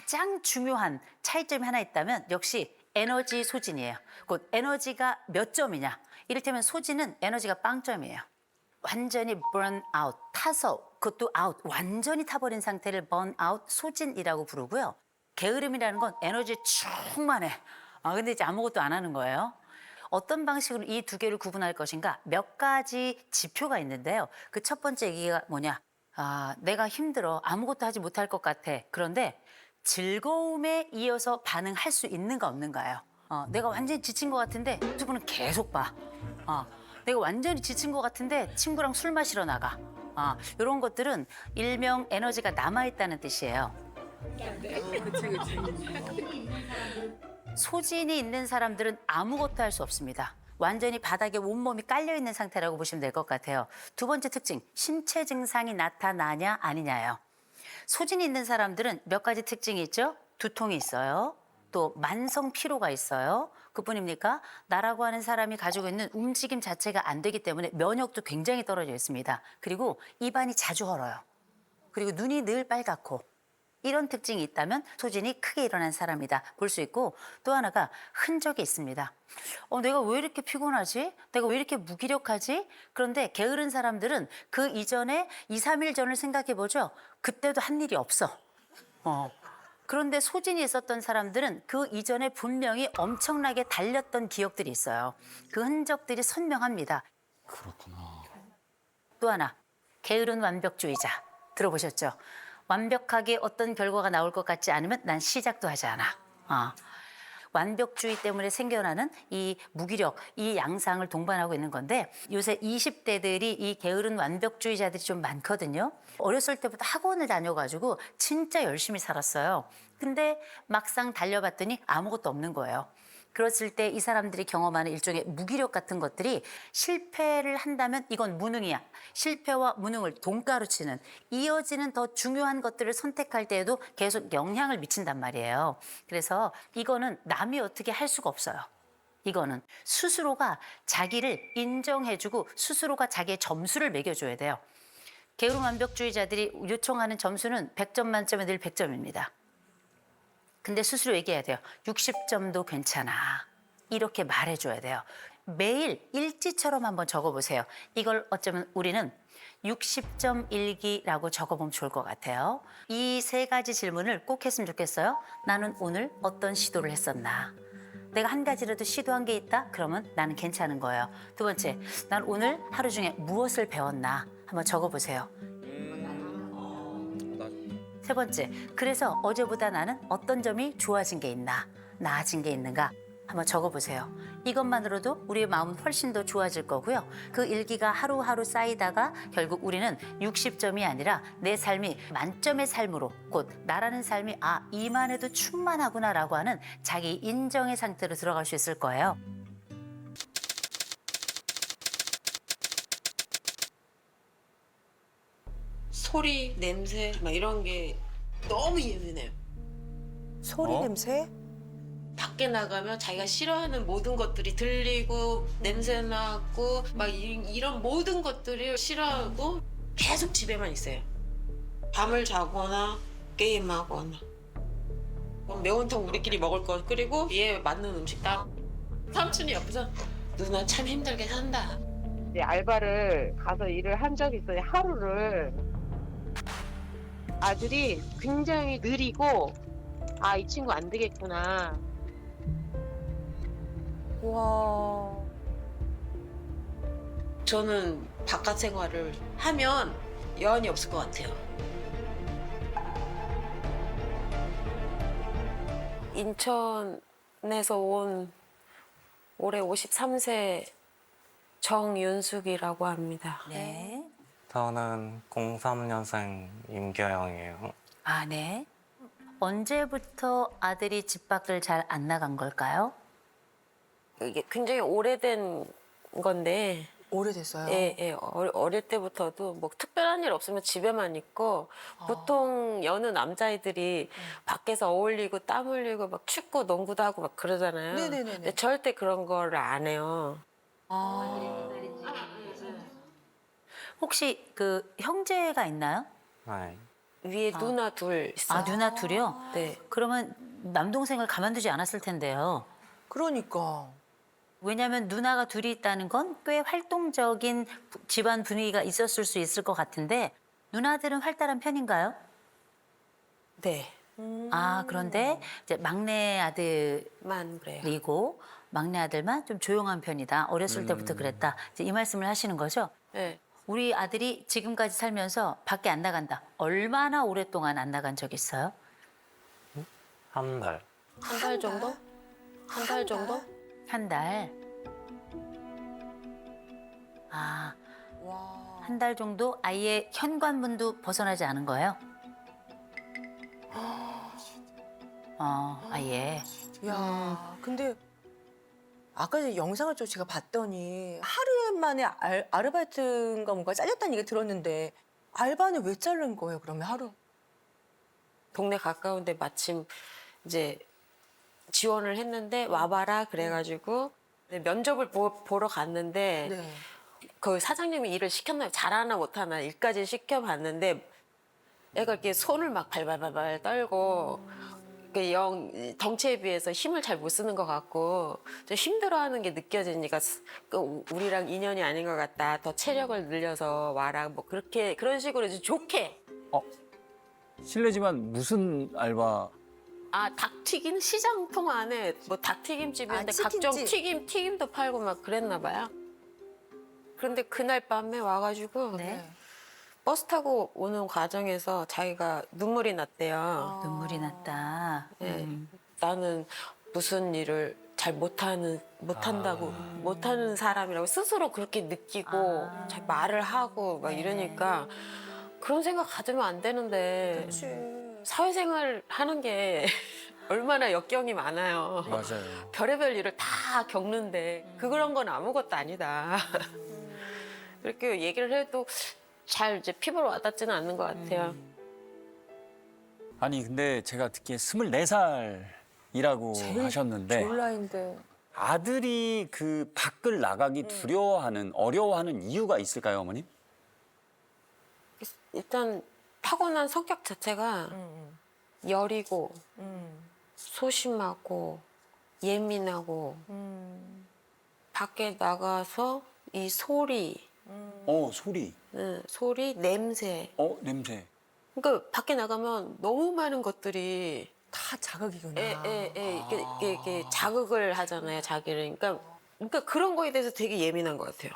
가장 중요한 차이점이 하나 있다면 역시 에너지 소진이에요. 곧 에너지가 몇 점이냐. 이를테면 소진은 에너지가 0점이에요. 완전히 burn out, 타서 그것도 out, 완전히 타버린 상태를 burn out, 소진이라고 부르고요. 게으름이라는 건 에너지 충만해. 근데 이제 아무것도 안 하는 거예요. 어떤 방식으로 이 두 개를 구분할 것인가? 몇 가지 지표가 있는데요. 그 첫 번째 얘기가 뭐냐? 내가 힘들어. 아무것도 하지 못할 것 같아. 그런데 즐거움에 이어서 반응할 수 있는가 없는가요? 내가 완전히 지친 것 같은데 유튜브는 계속 봐. 내가 완전히 지친 것 같은데 친구랑 술 마시러 나가. 이런 것들은 일명 에너지가 남아있다는 뜻이에요. 소진이 있는 사람들은 아무것도 할 수 없습니다. 완전히 바닥에 온몸이 깔려있는 상태라고 보시면 될 것 같아요. 두 번째 특징, 신체 증상이 나타나냐 아니냐예요. 소진이 있는 사람들은 몇 가지 특징이 있죠. 두통이 있어요. 또 만성 피로가 있어요. 그뿐입니까? 나라고 하는 사람이 가지고 있는 움직임 자체가 안 되기 때문에 면역도 굉장히 떨어져 있습니다. 그리고 입안이 자주 헐어요. 그리고 눈이 늘 빨갛고 이런 특징이 있다면 소진이 크게 일어난 사람이다 볼 수 있고 또 하나가 흔적이 있습니다. 내가 왜 이렇게 피곤하지? 내가 왜 이렇게 무기력하지? 그런데 게으른 사람들은 그 이전에 2, 3일 전을 생각해 보죠. 그때도 한 일이 없어. 그런데 소진이 있었던 사람들은 그 이전에 분명히 엄청나게 달렸던 기억들이 있어요. 그 흔적들이 선명합니다. 그렇구나. 또 하나, 게으른 완벽주의자 들어보셨죠? 완벽하게 어떤 결과가 나올 것 같지 않으면 난 시작도 하지 않아. 완벽주의 때문에 생겨나는 이 무기력, 이 양상을 동반하고 있는 건데 요새 20대들이 이 게으른 완벽주의자들이 좀 많거든요. 어렸을 때부터 학원을 다녀가지고 진짜 열심히 살았어요. 근데 막상 달려봤더니 아무것도 없는 거예요. 그랬을 때 이 사람들이 경험하는 일종의 무기력 같은 것들이 실패를 한다면 이건 무능이야. 실패와 무능을 동가로 치는 이어지는 더 중요한 것들을 선택할 때에도 계속 영향을 미친단 말이에요. 그래서 이거는 남이 어떻게 할 수가 없어요. 이거는 스스로가 자기를 인정해주고 스스로가 자기의 점수를 매겨줘야 돼요. 게으름 완벽주의자들이 요청하는 점수는 100점 만점에 늘 100점입니다. 근데 스스로 얘기해야 돼요. 60점도 괜찮아. 이렇게 말해줘야 돼요. 매일 일지처럼 한번 적어보세요. 이걸 어쩌면 우리는 60점 일기라고 적어보면 좋을 것 같아요. 이 세 가지 질문을 꼭 했으면 좋겠어요. 나는 오늘 어떤 시도를 했었나? 내가 한 가지라도 시도한 게 있다? 그러면 나는 괜찮은 거예요. 두 번째, 난 오늘 하루 중에 무엇을 배웠나? 한번 적어보세요. 세 번째, 그래서 어제보다 나는 어떤 점이 좋아진 게 있나, 나아진 게 있는가 한번 적어보세요. 이것만으로도 우리의 마음은 훨씬 더 좋아질 거고요. 그 일기가 하루하루 쌓이다가 결국 우리는 60점이 아니라 내 삶이 만점의 삶으로 곧 나라는 삶이 이만해도 충만하구나라고 하는 자기 인정의 상태로 들어갈 수 있을 거예요. 소리, 냄새 막 이런 게 너무 예민해요. 소리 냄새? 밖에 나가면 자기가 싫어하는 모든 것들이 들리고 냄새 나고 막 이런 모든 것들을 싫어하고 계속 집에만 있어요. 밤을 자거나 게임하거나 매운탕 우리끼리 먹을 거 끓이고 얘 맞는 음식 딱 삼촌이 옆에서 누나 참 힘들게 산다. 이제 알바를 가서 일을 한 적이 있어요. 하루를. 아들이 굉장히 느리고 이 친구 안 되겠구나. 와. 저는 바깥 생활을 하면 여한이 없을 것 같아요. 인천에서 온 올해 53세 정윤숙이라고 합니다. 네. 저는 03년생 임교영이에요. 네. 언제부터 아들이 집 밖을 잘 안 나간 걸까요? 이게 굉장히 오래된 건데 오래됐어요? 예. 어릴 때부터도 뭐 특별한 일 없으면 집에만 있고 보통 여느 남자애들이 밖에서 어울리고 땀 흘리고 막 축구 농구도 하고 막 그러잖아요. 네네네네. 근데 절대 그런 거를 안 해요. 혹시 그 형제가 있나요? 네. 위에 누나 둘 있어요. 아, 누나 둘이요? 네. 그러면 남동생을 가만두지 않았을 텐데요. 그러니까. 왜냐하면 누나가 둘이 있다는 건 꽤 활동적인 집안 분위기가 있었을 수 있을 것 같은데 누나들은 활달한 편인가요? 네. 아, 그런데 이제 막내 만 그래요. 아들이고 막내 아들만 좀 조용한 편이다. 어렸을 때부터 그랬다. 이제 이 말씀을 하시는 거죠? 네. 우리 아들이 지금까지 살면서 밖에 안 나간다. 얼마나 오랫동안 안 나간 적 있어요? 한 달. 한 달 정도? 한 달 정도? 한 달. 아, 와. 한 달 정도 아예 현관문도 벗어나지 않은 거예요? 아예. 야, 근데 아까 전에 영상을 좀 제가 봤더니 하루 만에 아르바이트인가 뭔가 잘렸다는 얘기 들었는데 알바는 왜 자른 거예요? 그러면 하루? 동네 가까운데 마침 이제 지원을 했는데 와봐라 그래가지고 면접을 보러 갔는데 네. 그 사장님이 일을 시켰나 잘하나 못하나 일까지 시켜봤는데 애가 이렇게 손을 막 발발발발 떨고 그 덩치에 비해서 힘을 잘 못 쓰는 것 같고 좀 힘들어하는 게 느껴지니까 그 우리랑 인연이 아닌 것 같다. 더 체력을 늘려서 와라. 뭐 그렇게 그런 식으로 이제 좋게. 실례지만 무슨 알바? 아, 닭 튀긴 시장통 안에 뭐 닭튀김집이었는데 아, 각종 치킨집. 튀김도 팔고 막 그랬나 봐요. 그런데 그날 밤에 와가지고 네. 버스 타고 오는 과정에서 자기가 눈물이 났대요. 눈물이 났다. 네. 나는 무슨 일을 잘 못한다고 못하는 사람이라고 스스로 그렇게 느끼고 잘 말을 하고 막 이러니까 그런 생각 가지면 안 되는데 사회생활 하는 게 얼마나 역경이 많아요. 맞아요. 별의별 일을 다 겪는데 그런 건 아무것도 아니다. 그렇게 얘기를 해도 잘 이제 피부로 와닿지는 않는 것 같아요. 아니 근데 제가 듣기에 24살이라고 하셨는데 졸라인데. 아들이 그 밖을 나가기 두려워하는 어려워하는 이유가 있을까요, 어머님? 일단 타고난 성격 자체가 여리고 소심하고 예민하고 밖에 나가서 이 소리, 소리. 소리, 냄새. 냄새. 그러니까 밖에 나가면 너무 많은 것들이 다 자극이구나. 이게 자극을 하잖아요, 자기를. 그러니까 그런 거에 대해서 되게 예민한 것 같아요.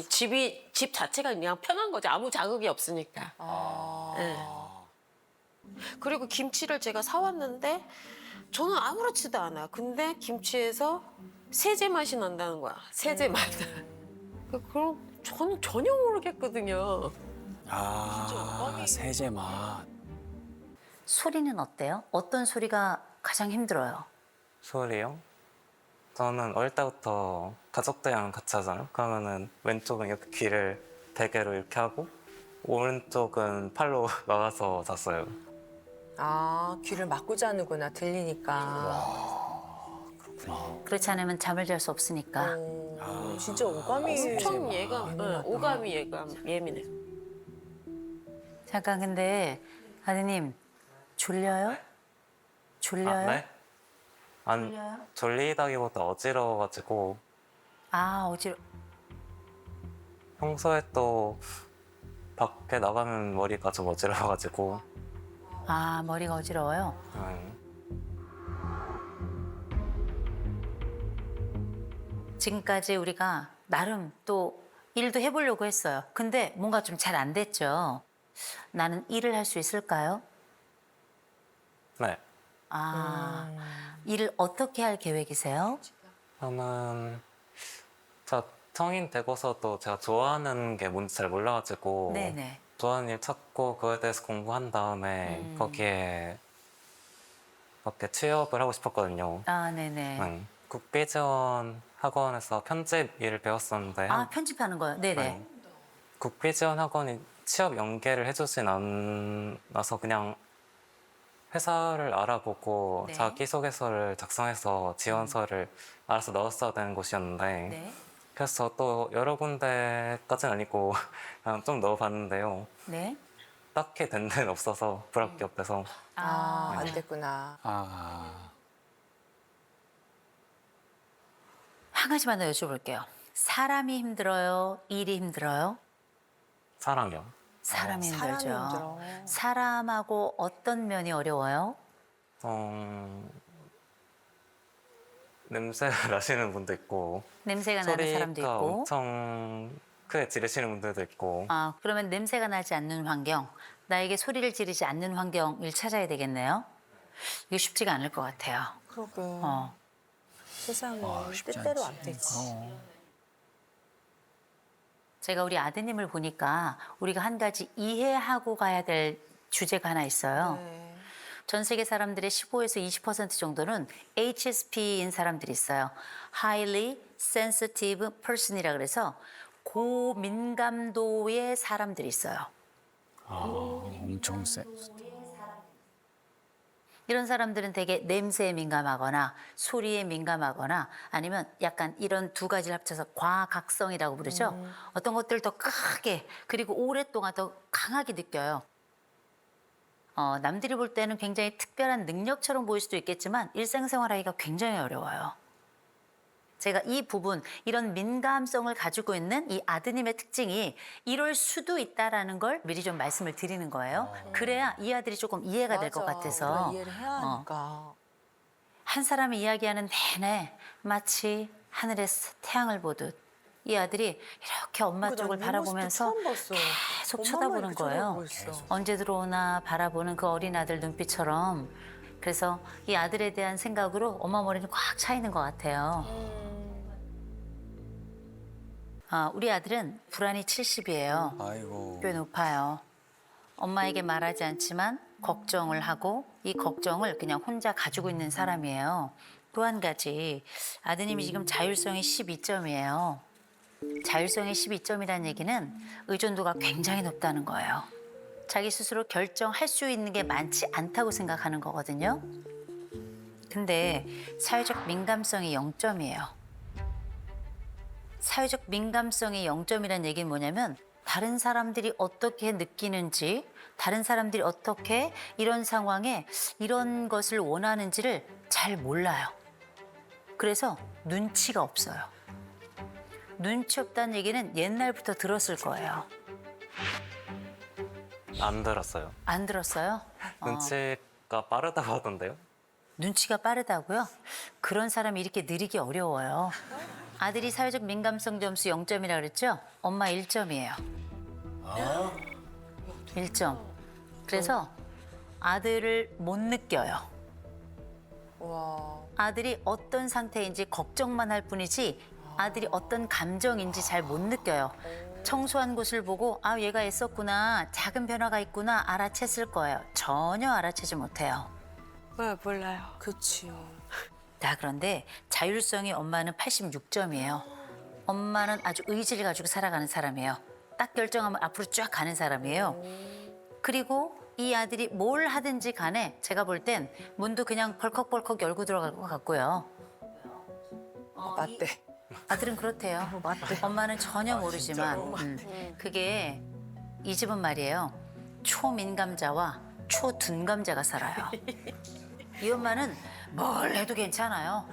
집 자체가 그냥 편한 거죠. 아무 자극이 없으니까. 예. 그리고 김치를 제가 사왔는데 저는 아무렇지도 않아. 근데 김치에서 세제 맛이 난다는 거야. 세제 맛. 그럼 저는 전혀 모르겠거든요. 세제 맛. 소리는 어때요? 어떤 소리가 가장 힘들어요? 소리요? 저는 어릴 때부터 가족들이랑 같이 하잖아요. 그러면은 왼쪽은 이렇게 귀를 베개로 이렇게 하고 오른쪽은 팔로 막아서 잤어요. 아, 귀를 막고 자는구나. 들리니까. 그렇지 않으면 잠을 잘 수 없으니까. 진짜 오감이 엄청 예민하다. 오감이 예민해. 잠깐 근데 아드님 졸려요? 졸려요? 네? 안 졸려요? 졸리다기보다 어지러워가지고 어지러. 평소에 또 밖에 나가면 머리가 좀 어지러워가지고 머리가 어지러워요. 지금까지 우리가 나름 또 일도 해보려고 했어요. 근데 뭔가 좀 잘 안 됐죠. 나는 일을 할 수 있을까요? 네. 일을 어떻게 할 계획이세요? 저는 저 성인 되고서도 제가 좋아하는 게 뭔지 잘 몰라가지고 네네. 좋아하는 일 찾고 그거에 대해서 공부한 다음에 거기에 취업을 하고 싶었거든요. 네네. 국비지원 학원에서 편집 일을 배웠었는데 편집하는 거요? 네네. 국비지원 학원이 취업 연계를 해주진 않아서 그냥 회사를 알아보고 네. 자기소개서를 작성해서 지원서를 알아서 넣었어야 되는 곳이었는데 네. 그래서 또 여러 군데까지는 아니고 그냥 좀 넣어봤는데요. 네. 딱히 된 데는 없어서 불합격돼서 안 됐구나. 아, 한 가지만 더 여쭤볼게요. 사람이 힘들어요? 일이 힘들어요? 사랑이요. 사람이 사람이 힘들죠. 힘들어. 사람하고 어떤 면이 어려워요? 냄새가 나시는 분도 있고 냄새가 나는 사람도 소리가 있고. 엄청 크게 지르시는 분들도 있고 아, 그러면 냄새가 나지 않는 환경, 나에게 소리를 지르지 않는 환경을 찾아야 되겠네요. 이거 쉽지가 않을 것 같아요. 그러게. 어. 세상에 쉽지 뜻대로 않지. 안 되지. 제가 우리 아드님을 보니까 우리가 한 가지 이해하고 가야 될 주제가 하나 있어요. 네. 전 세계 사람들의 15에서 20% 정도는 HSP인 사람들이 있어요. Highly Sensitive Person이라 그래서 고민감도의 사람들이 있어요. 엄청 세. 이런 사람들은 되게 냄새에 민감하거나 소리에 민감하거나 아니면 약간 이런 두 가지를 합쳐서 과각성이라고 부르죠. 어떤 것들을 더 크게 그리고 오랫동안 더 강하게 느껴요. 남들이 볼 때는 굉장히 특별한 능력처럼 보일 수도 있겠지만 일상생활하기가 굉장히 어려워요. 제가 이 부분, 이런 민감성을 가지고 있는 이 아드님의 특징이 이럴 수도 있다라는 걸 미리 좀 말씀을 드리는 거예요. 그래야 이 아들이 조금 이해가 될 것 맞아. 같아서. 우리가 이해를 해야 하니까. 한 사람이 이야기하는 내내 마치 하늘에서 태양을 보듯 이 아들이 이렇게 엄마 난 쪽을 이 바라보면서 모습도 처음 봤어. 계속 엄마만 쳐다보는 이렇게 거예요. 쳐다보고 있어. 언제 들어오나 바라보는 그 어린 아들 눈빛처럼. 그래서 이 아들에 대한 생각으로 엄마 머리는 꽉 차 있는 것 같아요. 우리 아들은 불안이 70이에요. 아이고. 꽤 높아요. 엄마에게 말하지 않지만 걱정을 하고 이 걱정을 그냥 혼자 가지고 있는 사람이에요. 또 한 가지 아드님이 지금 자율성이 12점이에요. 자율성이 12점이라는 얘기는 의존도가 굉장히 높다는 거예요. 자기 스스로 결정할 수 있는 게 많지 않다고 생각하는 거거든요. 근데 사회적 민감성이 0점이에요. 사회적 민감성이 0점이라는 얘기는 뭐냐면 다른 사람들이 어떻게 느끼는지, 다른 사람들이 어떻게 이런 상황에 이런 것을 원하는지를 잘 몰라요. 그래서 눈치가 없어요. 눈치 없다는 얘기는 옛날부터 들었을 거예요. 안 들었어요. 안 들었어요? 눈치가 빠르다고 하던데요. 눈치가 빠르다고요? 그런 사람이 이렇게 느리기 어려워요. 아들이 사회적 민감성 점수 0점이라 그랬죠? 엄마 1점이에요. 1점. 그래서 아들을 못 느껴요. 와. 아들이 어떤 상태인지 걱정만 할 뿐이지 아들이 어떤 감정인지 잘 못 느껴요. 청소한 곳을 보고 아 얘가 애썼구나, 작은 변화가 있구나 알아챘을 거예요. 전혀 알아채지 못해요. 몰라요. 그치. 자, 그런데 자율성이 엄마는 86점이에요. 엄마는 아주 의지를 가지고 살아가는 사람이에요. 딱 결정하면 앞으로 쫙 가는 사람이에요. 그리고 이 아들이 뭘 하든지 간에 제가 볼 땐 문도 그냥 벌컥벌컥 열고 들어갈 것 같고요. 맞대. 아들은 그렇대요. 맞대. 엄마는 전혀 모르지만 그게 이 집은 말이에요. 초민감자와 초둔감자가 살아요. 이 엄마는 뭘 해도 괜찮아요.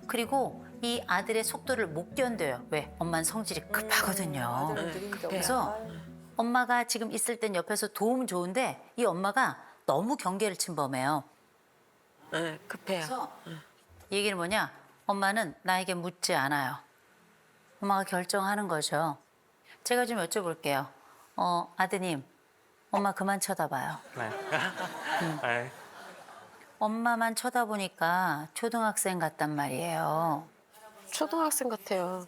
그리고 이 아들의 속도를 못 견뎌요. 왜? 엄마는 성질이 급하거든요. 아들은 느린다고. 그래서 엄마가 지금 있을 땐 옆에서 도움 좋은데 이 엄마가 너무 경계를 침범해요. 네, 급해요. 그래서 이 얘기는 뭐냐? 엄마는 나에게 묻지 않아요. 엄마가 결정하는 거죠. 제가 좀 여쭤볼게요. 아드님, 엄마 그만 쳐다봐요. 네. 네. 엄마만 쳐다보니까 초등학생 같단 말이에요. 초등학생 같아요.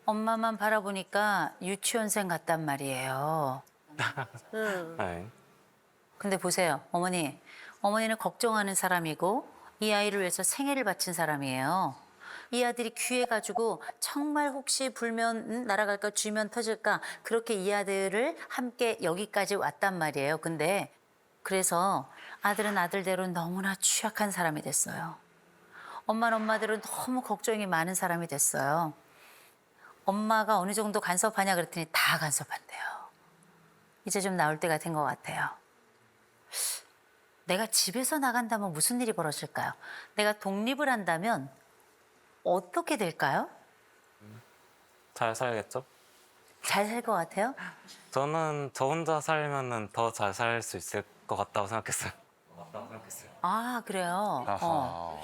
엄마만 바라보니까 유치원생 같단 말이에요. 네. 근데 보세요, 어머니는 걱정하는 사람이고 이 아이를 위해서 생애를 바친 사람이에요. 이 아들이 귀해가지고 정말 혹시 불면 날아갈까 쥐면 터질까 그렇게 이 아들을 함께 여기까지 왔단 말이에요. 근데 그래서 아들은 아들대로 너무나 취약한 사람이 됐어요. 엄마는 엄마대로 너무 걱정이 많은 사람이 됐어요. 엄마가 어느 정도 간섭하냐 그랬더니 다 간섭한대요. 이제 좀 나올 때가 된 것 같아요. 내가 집에서 나간다면 무슨 일이 벌어질까요? 내가 독립을 한다면 어떻게 될까요? 잘 살겠죠? 잘 살 것 같아요? 저는 저 혼자 살면은 더 잘 살 수 있을 것 같다고 생각했어요. 아, 그래요? 아하.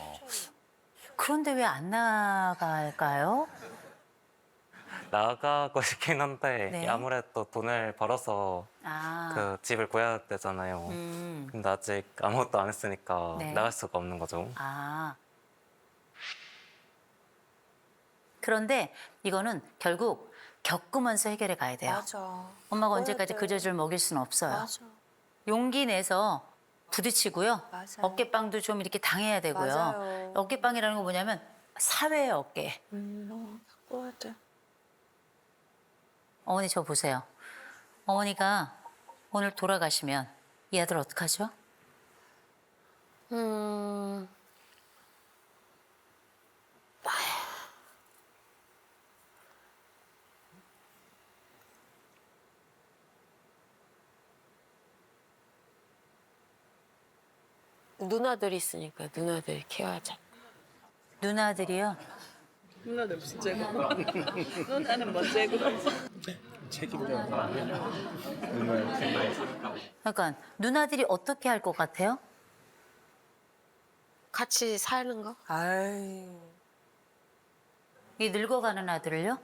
그런데 왜 안 나갈까요? 나가고 싶긴 한데 네. 아무래도 돈을 벌어서 아, 그 집을 구해야 되잖아요. 근데 아직 아무것도 안 했으니까 네. 나갈 수가 없는 거죠. 아. 그런데 이거는 결국 겪으면서 해결해 가야 돼요. 맞아. 엄마가 먹어야 언제까지 돼. 그 젖을 먹일 수는 없어요. 맞아. 용기 내서 부딪히고요. 맞아요. 어깨빵도 좀 이렇게 당해야 되고요. 맞아요. 어깨빵이라는 건 뭐냐면 사회의 어깨. 먹어야 돼. 어머니 저 보세요. 어머니가 오늘 돌아가시면 이 아들 어떡하죠? 누나들이 있으니까 누나들 케어하자. 누나들이요. 누나는 무슨 죄고? 누나는 뭔 죄고? 그러니까 누나들이 어떻게 할 것 같아요? 같이 사는 거? 아이. 이 늙어가는 아들을요?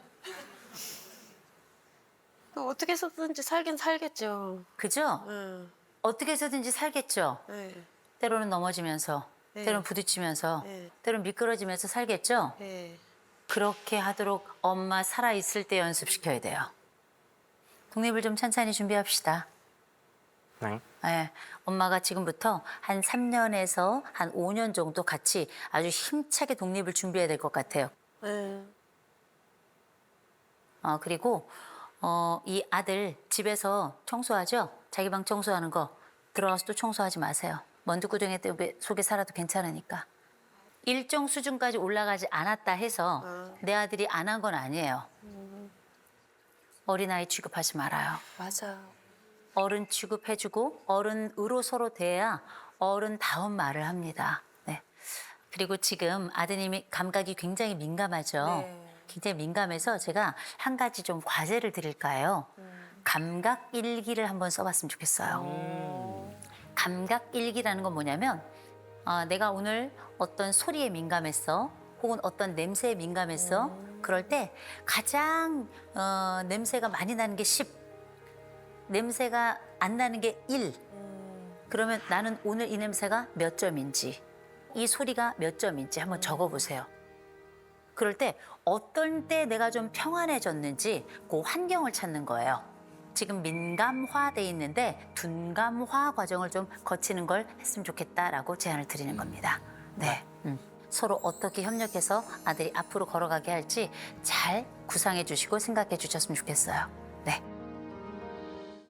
어떻게 해서든지 살긴 살겠죠. 그죠? 응. 어떻게 해서든지 살겠죠. 네. 때로는 넘어지면서, 네. 때로는 부딪히면서, 네. 때로는 미끄러지면서 살겠죠. 네. 그렇게 하도록 엄마 살아있을 때 연습시켜야 돼요. 독립을 좀 찬찬히 준비합시다. 네. 예, 엄마가 지금부터 한 3년에서 한 5년 정도 같이 아주 힘차게 독립을 준비해야 될 것 같아요. 네. 그리고 이 아들 집에서 청소하죠? 자기 방 청소하는 거 들어가서 또 청소하지 마세요. 먼지구덩이 속에 살아도 괜찮으니까. 일정 수준까지 올라가지 않았다 해서 내 아들이 안 한 건 아니에요. 어린아이 취급하지 말아요. 맞아. 어른 취급해주고 어른으로 서로 대해야 어른다운 말을 합니다. 네. 그리고 지금 아드님이 감각이 굉장히 민감하죠. 네. 굉장히 민감해서 제가 한 가지 좀 과제를 드릴까요? 감각 일기를 한번 써봤으면 좋겠어요. 감각 일기라는 건 뭐냐면 내가 오늘 어떤 소리에 민감했어, 혹은 어떤 냄새에 민감했어. 그럴 때 가장 냄새가 많이 나는 게 10, 냄새가 안 나는 게 1. 그러면 나는 오늘 이 냄새가 몇 점인지, 이 소리가 몇 점인지 한번 적어보세요. 그럴 때 어떤 때 내가 좀 평안해졌는지 그 환경을 찾는 거예요. 지금 민감화돼 있는데 둔감화 과정을 좀 거치는 걸 했으면 좋겠다라고 제안을 드리는 겁니다. 네. 서로 어떻게 협력해서 아들이 앞으로 걸어가게 할지 잘 구상해 주시고 생각해 주셨으면 좋겠어요. 네.